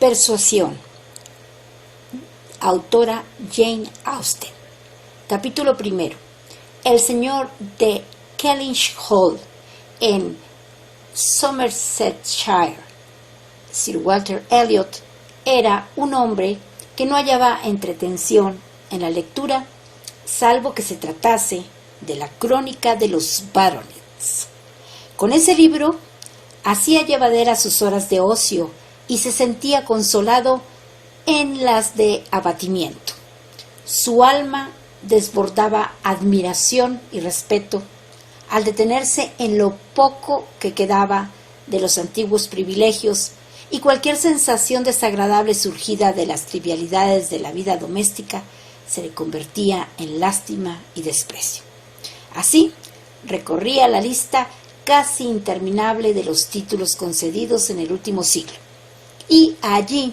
Persuasión. Autora Jane Austen. Capítulo primero. El señor de Kellynch Hall, en Somersetshire, Sir Walter Elliot, era un hombre que no hallaba entretención en la lectura, salvo que se tratase de la crónica de los Baronets. Con ese libro hacía llevaderas sus horas de ocio y se sentía consolado en las de abatimiento. Su alma desbordaba admiración y respeto al detenerse en lo poco que quedaba de los antiguos privilegios y cualquier sensación desagradable surgida de las trivialidades de la vida doméstica se le convertía en lástima y desprecio. Así, recorría la lista casi interminable de los títulos concedidos en el último siglo. Y allí,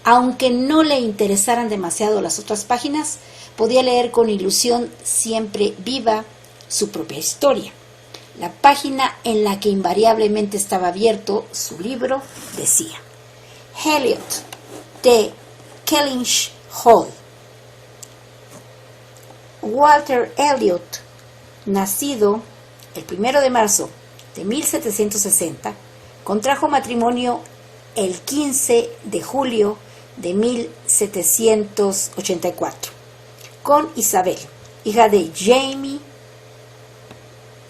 aunque no le interesaran demasiado las otras páginas, podía leer con ilusión siempre viva su propia historia. La página en la que invariablemente estaba abierto su libro decía: Elliot de Kellynch Hall. Walter Elliot, nacido el 1 de marzo de 1760, contrajo matrimonio el 15 de julio de 1784 con Isabel, hija de Jamie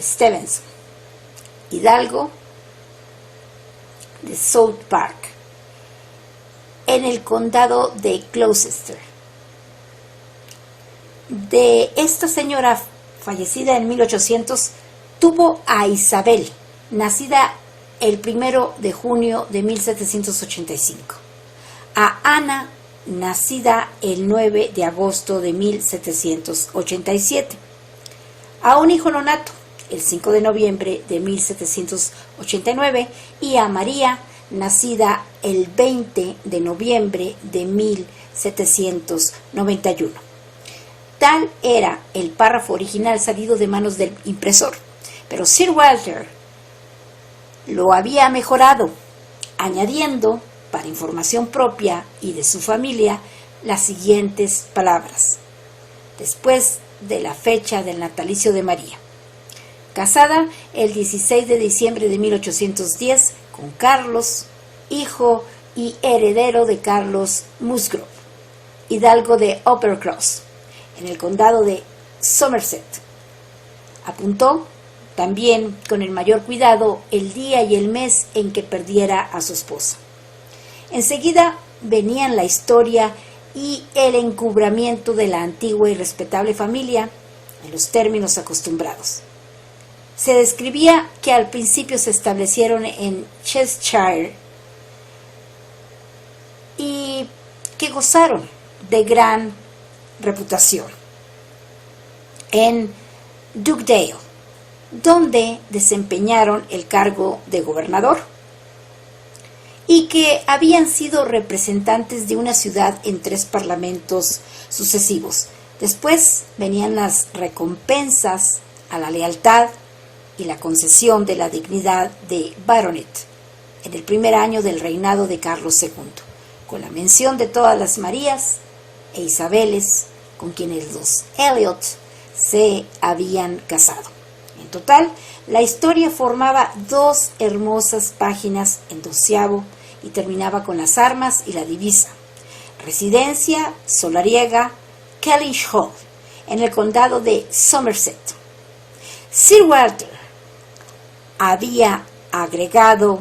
Stevenson, hidalgo de South Park, en el condado de Gloucester. De esta señora, fallecida en 1800, tuvo a Isabel, nacida el 1 de junio de 1785, a Ana, nacida el 9 de agosto de 1787, a un hijo nonato, el 5 de noviembre de 1789, y a María, nacida el 20 de noviembre de 1791. Tal era el párrafo original salido de manos del impresor, pero Sir Walter lo había mejorado, añadiendo, para información propia y de su familia, las siguientes palabras, después de la fecha del natalicio de María: casada el 16 de diciembre de 1810 con Carlos, hijo y heredero de Carlos Musgrove, hidalgo de Uppercross, en el condado de Somerset. Apuntó también con el mayor cuidado el día y el mes en que perdiera a su esposa. Enseguida venían la historia y el encubrimiento de la antigua y respetable familia en los términos acostumbrados. Se describía que al principio se establecieron en Cheshire y que gozaron de gran reputación en Dugdale, donde desempeñaron el cargo de gobernador, y que habían sido representantes de una ciudad en 3 parlamentos sucesivos. Después venían las recompensas a la lealtad y la concesión de la dignidad de baronet en el primer año del reinado de Carlos II, con la mención de todas las Marías e Isabeles con quienes los Elliot se habían casado. En total, la historia formaba 2 hermosas páginas en 12avo y terminaba con las armas y la divisa: residencia solariega Kellynch Hall, en el condado de Somerset. Sir Walter había agregado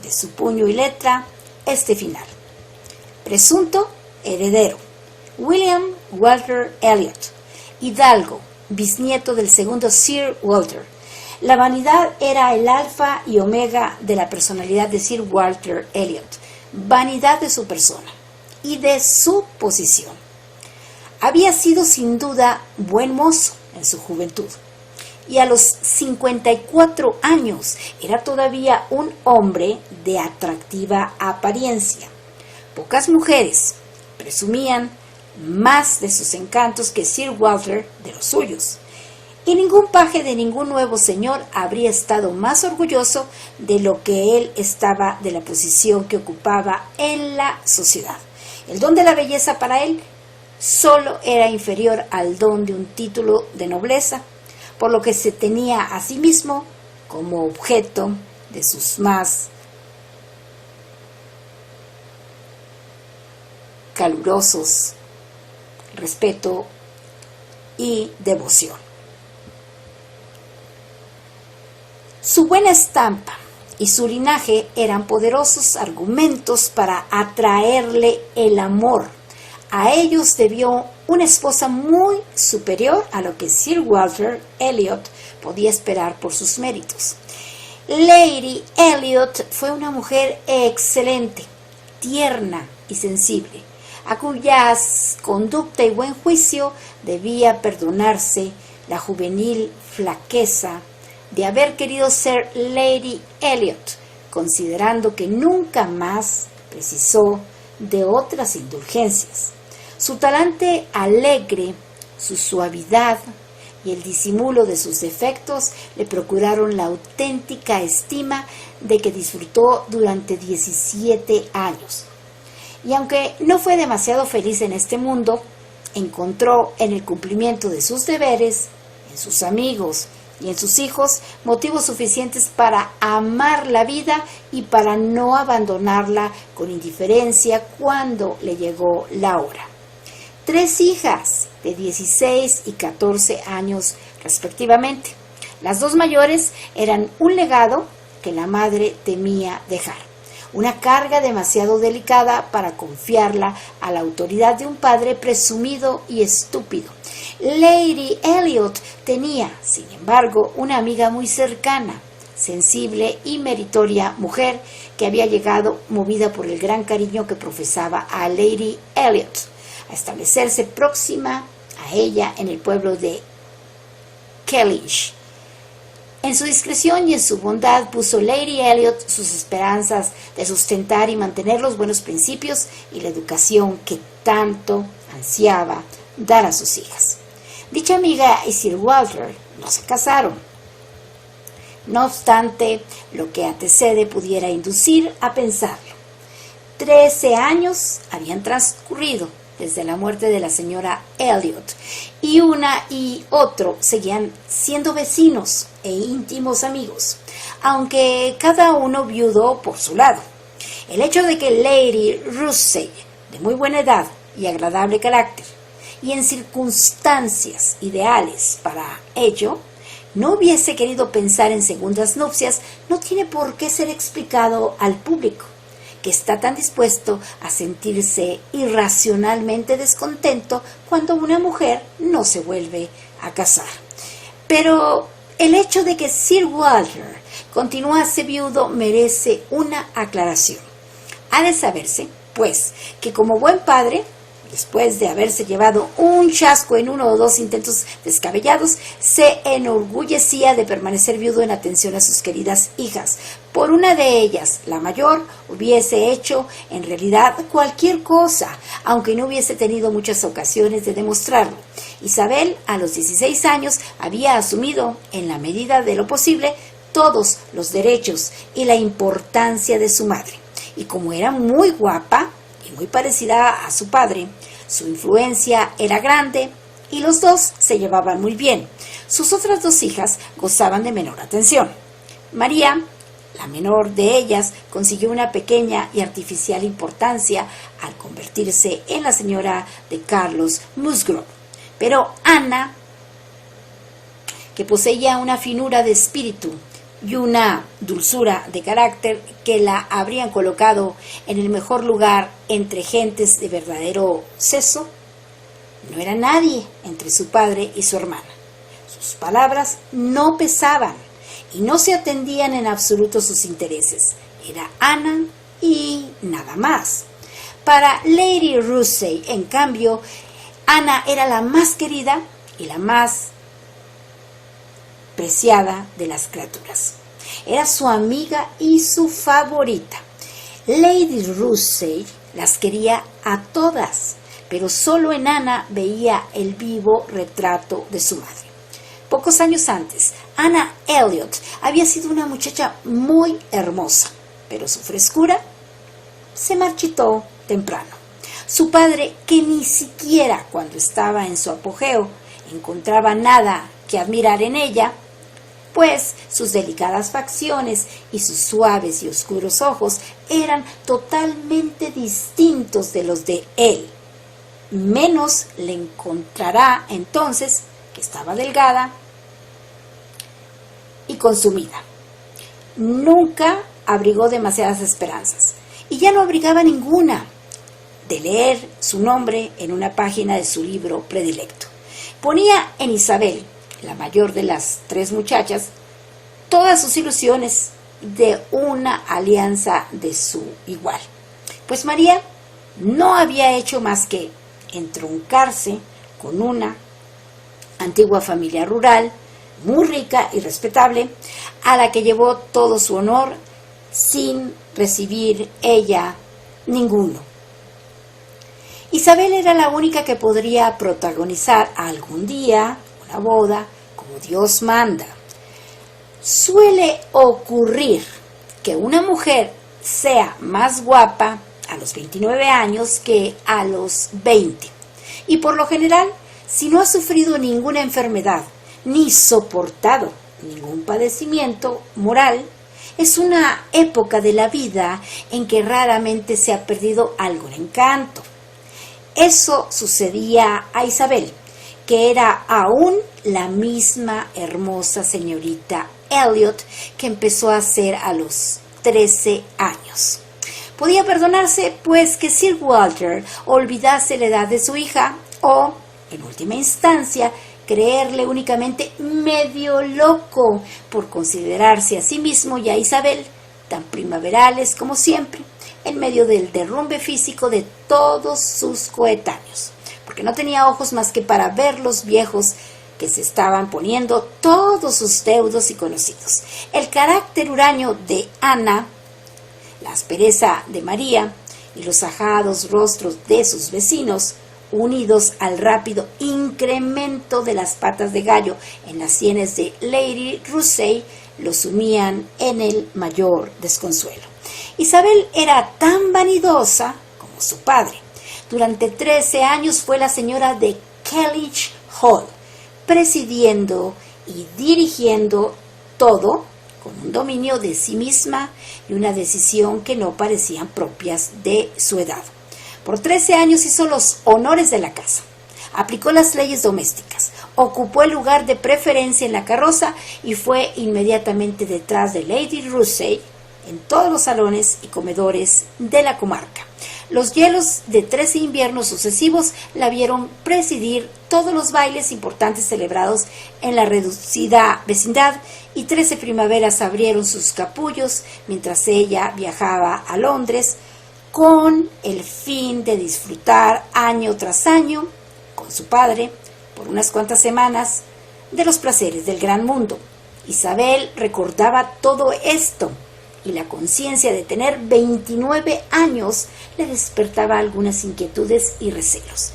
de su puño y letra este final: presunto heredero William Walter Elliot, hidalgo, bisnieto del segundo Sir Walter. La vanidad era el alfa y omega de la personalidad de Sir Walter Elliot, vanidad de su persona y de su posición. Había sido sin duda buen mozo en su juventud, y a los 54 años era todavía un hombre de atractiva apariencia. Pocas mujeres presumían más de sus encantos que Sir Walter de los suyos, y ningún paje de ningún nuevo señor habría estado más orgulloso de lo que él estaba de la posición que ocupaba en la sociedad. El don de la belleza para él solo era inferior al don de un título de nobleza, por lo que se tenía a sí mismo como objeto de sus más calurosos respeto y devoción. Su buena estampa y su linaje eran poderosos argumentos para atraerle el amor. A ellos debió una esposa muy superior a lo que Sir Walter Elliot podía esperar por sus méritos. Lady Elliot fue una mujer excelente, tierna y sensible, a cuya conducta y buen juicio debía perdonarse la juvenil flaqueza de haber querido ser Lady Elliot, considerando que nunca más precisó de otras indulgencias. Su talante alegre, su suavidad y el disimulo de sus defectos le procuraron la auténtica estima de que disfrutó durante 17 años. Y aunque no fue demasiado feliz en este mundo, encontró en el cumplimiento de sus deberes, en sus amigos y en sus hijos motivos suficientes para amar la vida y para no abandonarla con indiferencia cuando le llegó la hora. 3 hijas de 16 y 14 años respectivamente. Las 2 mayores eran un legado que la madre temía dejar, una carga demasiado delicada para confiarla a la autoridad de un padre presumido y estúpido. Lady Elliot tenía, sin embargo, una amiga muy cercana, sensible y meritoria mujer que había llegado, movida por el gran cariño que profesaba a Lady Elliot, a establecerse próxima a ella en el pueblo de Kellynch. En su discreción y en su bondad puso Lady Elliot sus esperanzas de sustentar y mantener los buenos principios y la educación que tanto ansiaba dar a sus hijas. Dicha amiga y Sir Walter no se casaron. No obstante, lo que antecede pudiera inducir a pensarlo. 13 años habían transcurrido desde la muerte de la señora Elliot, y una y otro seguían siendo vecinos e íntimos amigos, aunque cada uno viudo por su lado. El hecho de que Lady Russell, de muy buena edad y agradable carácter, y en circunstancias ideales para ello, no hubiese querido pensar en segundas nupcias, no tiene por qué ser explicado al público, que está tan dispuesto a sentirse irracionalmente descontento cuando una mujer no se vuelve a casar. Pero el hecho de que Sir Walter continuase viudo merece una aclaración. Ha de saberse, pues, que como buen padre, después de haberse llevado un chasco en 1 o 2 intentos descabellados, se enorgullecía de permanecer viudo en atención a sus queridas hijas. Por una de ellas, la mayor, hubiese hecho en realidad cualquier cosa, aunque no hubiese tenido muchas ocasiones de demostrarlo. Isabel, a los 16 años, había asumido, en la medida de lo posible, todos los derechos y la importancia de su madre. Y como era muy guapa y muy parecida a su padre, su influencia era grande y los dos se llevaban muy bien. Sus otras 2 hijas gozaban de menor atención. María, la menor de ellas, consiguió una pequeña y artificial importancia al convertirse en la señora de Carlos Musgrove. Pero Ana, que poseía una finura de espíritu y una dulzura de carácter que la habrían colocado en el mejor lugar entre gentes de verdadero seso, no era nadie entre su padre y su hermana. Sus palabras no pesaban y no se atendían en absoluto sus intereses. Era Ana y nada más. Para Lady Russell, en cambio, Ana era la más querida y la más preciada de las criaturas. Era su amiga y su favorita. Lady Russell las quería a todas, pero solo en Ana veía el vivo retrato de su madre. Pocos años antes, Anna Elliot había sido una muchacha muy hermosa, pero su frescura se marchitó temprano. Su padre, que ni siquiera cuando estaba en su apogeo encontraba nada que admirar en ella, pues sus delicadas facciones y sus suaves y oscuros ojos eran totalmente distintos de los de él. Menos le encontrará entonces que estaba delgada y consumida. Nunca abrigó demasiadas esperanzas y ya no abrigaba ninguna de leer su nombre en una página de su libro predilecto. Ponía en Isabel, la mayor de las tres muchachas, todas sus ilusiones de una alianza de su igual. Pues María no había hecho más que entroncarse con una antigua familia rural, muy rica y respetable, a la que llevó todo su honor sin recibir ella ninguno. Isabel era la única que podría protagonizar algún día una boda como Dios manda. Suele ocurrir que una mujer sea más guapa a los 29 años que a los 20. Y por lo general, si no ha sufrido ninguna enfermedad ni soportado ningún padecimiento moral, es una época de la vida en que raramente se ha perdido algún encanto. Eso sucedía a Isabel, que era aún la misma hermosa señorita Elliot que empezó a ser a los 13 años. Podía perdonarse, pues, que Sir Walter olvidase la edad de su hija o, en última instancia, creerle únicamente medio loco por considerarse a sí mismo y a Isabel tan primaverales como siempre, en medio del derrumbe físico de todos sus coetáneos, porque no tenía ojos más que para ver los viejos que se estaban poniendo todos sus deudos y conocidos. El carácter huraño de Ana, la aspereza de María y los ajados rostros de sus vecinos, unidos al rápido incremento de las patas de gallo en las sienes de Lady Russell, lo sumían en el mayor desconsuelo. Isabel era tan vanidosa como su padre. Durante 13 años fue la señora de Kellynch Hall, presidiendo y dirigiendo todo con un dominio de sí misma y una decisión que no parecían propias de su edad. Por 13 años hizo los honores de la casa, aplicó las leyes domésticas, ocupó el lugar de preferencia en la carroza y fue inmediatamente detrás de Lady Russell en todos los salones y comedores de la comarca. Los hielos de 13 inviernos sucesivos la vieron presidir todos los bailes importantes celebrados en la reducida vecindad y 13 primaveras abrieron sus capullos mientras ella viajaba a Londres con el fin de disfrutar año tras año con su padre por unas cuantas semanas de los placeres del gran mundo. Isabel recordaba todo esto y la conciencia de tener 29 años le despertaba algunas inquietudes y recelos.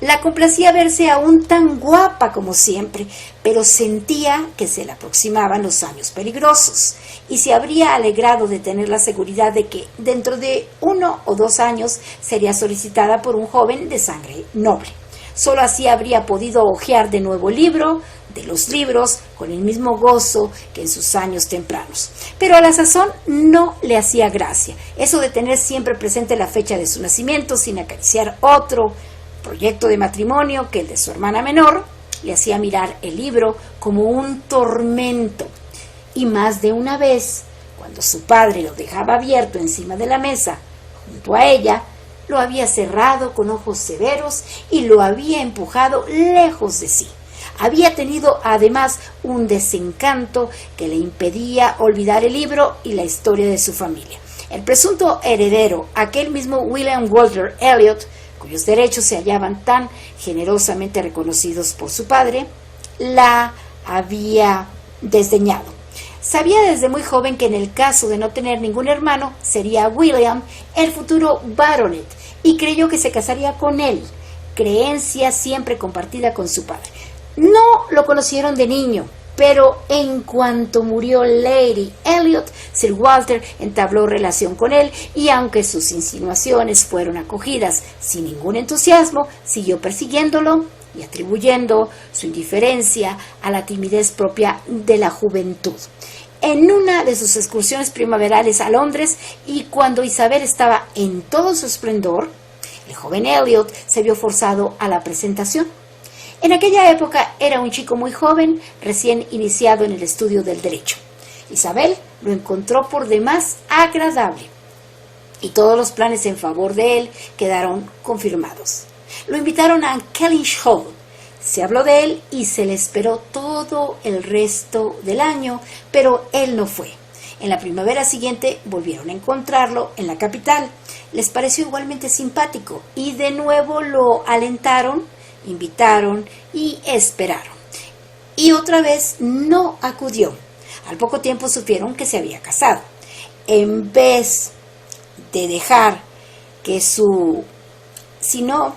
La complacía verse aún tan guapa como siempre, pero sentía que se le aproximaban los años peligrosos y se habría alegrado de tener la seguridad de que dentro de 1 o 2 años sería solicitada por un joven de sangre noble. Solo así habría podido hojear de nuevo libro de los libros con el mismo gozo que en sus años tempranos. Pero a la sazón no le hacía gracia eso de tener siempre presente la fecha de su nacimiento sin acariciar otro proyecto de matrimonio que el de su hermana menor. Le hacía mirar el libro como un tormento y más de una vez, cuando su padre lo dejaba abierto encima de la mesa junto a ella, lo había cerrado con ojos severos y lo había empujado lejos de sí. Había tenido además un desencanto que le impedía olvidar el libro y la historia de su familia. El presunto heredero, aquel mismo William Walter Elliot, cuyos derechos se hallaban tan generosamente reconocidos por su padre, la había desdeñado. Sabía desde muy joven que en el caso de no tener ningún hermano, sería William el futuro baronet, y creyó que se casaría con él, creencia siempre compartida con su padre. No lo conocieron de niño, pero en cuanto murió Lady Elliot, Sir Walter entabló relación con él y aunque sus insinuaciones fueron acogidas sin ningún entusiasmo, siguió persiguiéndolo y atribuyendo su indiferencia a la timidez propia de la juventud. En una de sus excursiones primaverales a Londres y cuando Isabel estaba en todo su esplendor, el joven Elliot se vio forzado a la presentación. En aquella época era un chico muy joven, recién iniciado en el estudio del derecho. Isabel lo encontró por demás agradable y todos los planes en favor de él quedaron confirmados. Lo invitaron a Kellynch Hall. Se habló de él y se le esperó todo el resto del año, pero él no fue. En la primavera siguiente volvieron a encontrarlo en la capital. Les pareció igualmente simpático y de nuevo lo alentaron, invitaron y esperaron. Y otra vez no acudió. Al poco tiempo supieron que se había casado. En vez de dejar que si no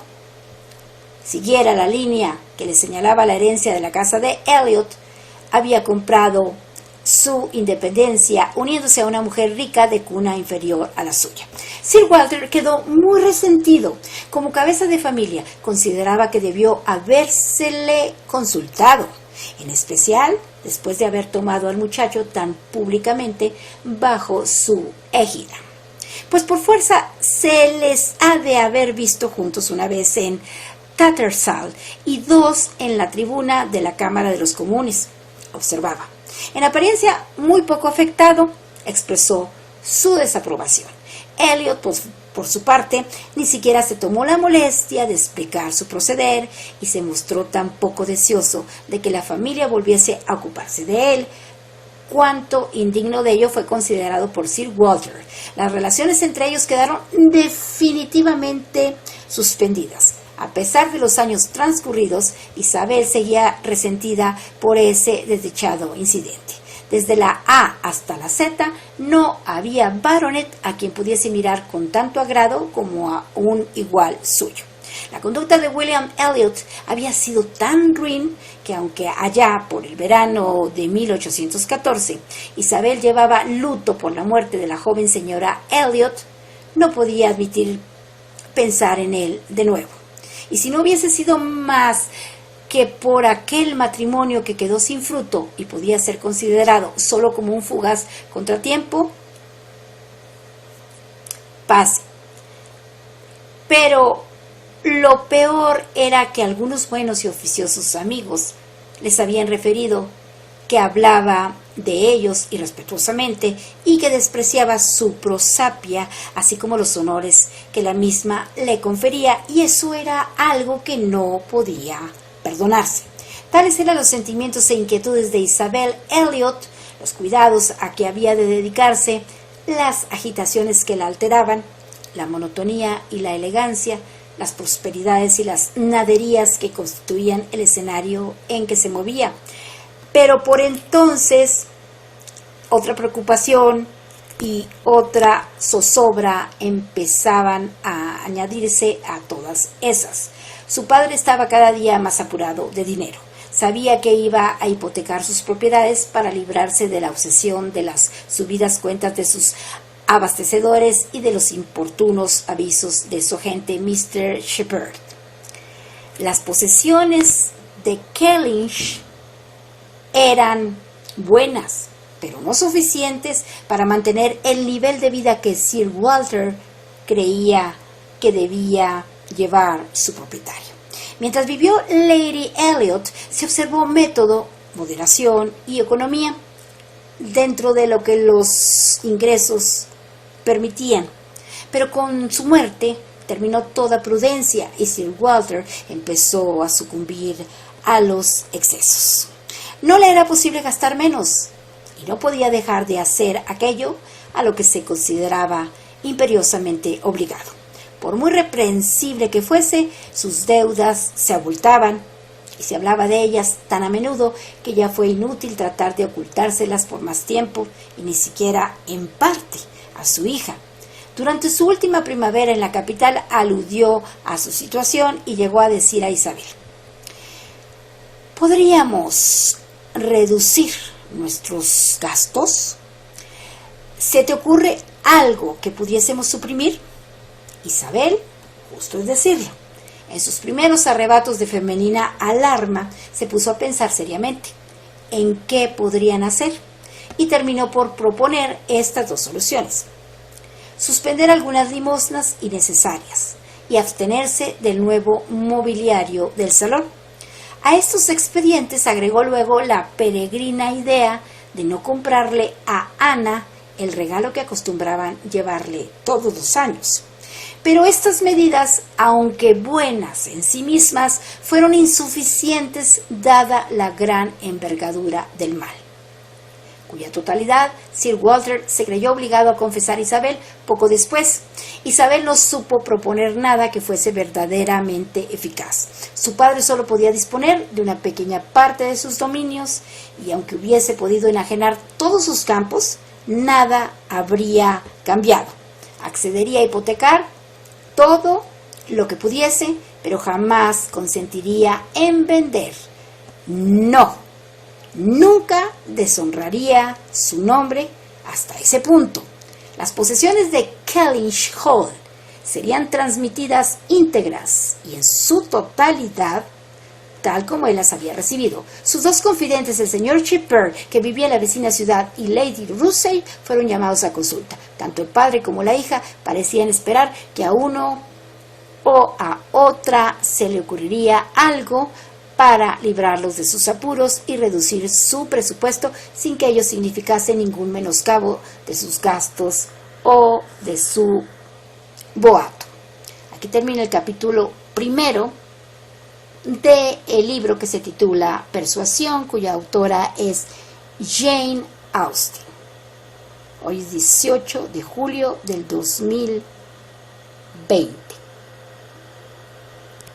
siguiera la línea que le señalaba la herencia de la casa de Elliot, había comprado su independencia uniéndose a una mujer rica de cuna inferior a la suya. Sir Walter quedó muy resentido. Como cabeza de familia, consideraba que debió habérsele consultado, en especial después de haber tomado al muchacho tan públicamente bajo su égida. Pues por fuerza se les ha de haber visto juntos una vez en Tattersall y dos en la tribuna de la Cámara de los Comunes, observaba. En apariencia muy poco afectado, expresó su desaprobación. Elliot, por su parte, ni siquiera se tomó la molestia de explicar su proceder y se mostró tan poco deseoso de que la familia volviese a ocuparse de él, cuánto indigno de ello fue considerado por Sir Walter. Las relaciones entre ellos quedaron definitivamente suspendidas. A pesar de los años transcurridos, Isabel seguía resentida por ese desdichado incidente. Desde la A hasta la Z no había baronet a quien pudiese mirar con tanto agrado como a un igual suyo. La conducta de William Elliot había sido tan ruin que aunque allá por el verano de 1814 Isabel llevaba luto por la muerte de la joven señora Elliot, no podía admitir pensar en él de nuevo. Y si no hubiese sido más que por aquel matrimonio que quedó sin fruto y podía ser considerado solo como un fugaz contratiempo, pase. Pero lo peor era que algunos buenos y oficiosos amigos les habían referido que hablaba de ellos irrespetuosamente y que despreciaba su prosapia, así como los honores que la misma le confería, y eso era algo que no podía perdonarse. Tales eran los sentimientos e inquietudes de Isabel Elliot, los cuidados a que había de dedicarse, las agitaciones que la alteraban, la monotonía y la elegancia, las prosperidades y las naderías que constituían el escenario en que se movía. Pero por entonces, otra preocupación y otra zozobra empezaban a añadirse a todas esas. Su padre estaba cada día más apurado de dinero. Sabía que iba a hipotecar sus propiedades para librarse de la obsesión de las subidas cuentas de sus abastecedores y de los importunos avisos de su agente Mr. Shepherd. Las posesiones de Kellynch eran buenas, pero no suficientes para mantener el nivel de vida que Sir Walter creía que debía llevar su propietario. Mientras vivió Lady Elliot, se observó método, moderación y economía dentro de lo que los ingresos permitían. Pero con su muerte terminó toda prudencia y Sir Walter empezó a sucumbir a los excesos. No le era posible gastar menos y no podía dejar de hacer aquello a lo que se consideraba imperiosamente obligado. Por muy reprensible que fuese, sus deudas se abultaban y se hablaba de ellas tan a menudo que ya fue inútil tratar de ocultárselas por más tiempo y ni siquiera en parte a su hija. Durante su última primavera en la capital aludió a su situación y llegó a decir a Isabel: podríamos reducir nuestros gastos. ¿Se te ocurre algo que pudiésemos suprimir? Isabel, justo es decirlo, en sus primeros arrebatos de femenina alarma, se puso a pensar seriamente en qué podrían hacer y terminó por proponer estas dos soluciones: suspender algunas limosnas innecesarias y abstenerse del nuevo mobiliario del salón. A estos expedientes agregó luego la peregrina idea de no comprarle a Ana el regalo que acostumbraban llevarle todos los años. Pero estas medidas, aunque buenas en sí mismas, fueron insuficientes dada la gran envergadura del mal, cuya totalidad Sir Walter se creyó obligado a confesar a Isabel poco después. Isabel no supo proponer nada que fuese verdaderamente eficaz. Su padre solo podía disponer de una pequeña parte de sus dominios, y aunque hubiese podido enajenar todos sus campos, nada habría cambiado. Accedería a hipotecar todo lo que pudiese, pero jamás consentiría en vender. No, nunca deshonraría su nombre hasta ese punto. Las posesiones de Kellynch Hall serían transmitidas íntegras y en su totalidad, tal como él las había recibido. Sus dos confidentes, el señor Chipper, que vivía en la vecina ciudad, y Lady Russell, fueron llamados a consulta. Tanto el padre como la hija parecían esperar que a uno o a otra se le ocurriría algo para librarlos de sus apuros y reducir su presupuesto sin que ello significase ningún menoscabo de sus gastos o de su boato. Aquí termina el capítulo primero del libro que se titula Persuasión, cuya autora es Jane Austen. Hoy es 18 de julio del 2020.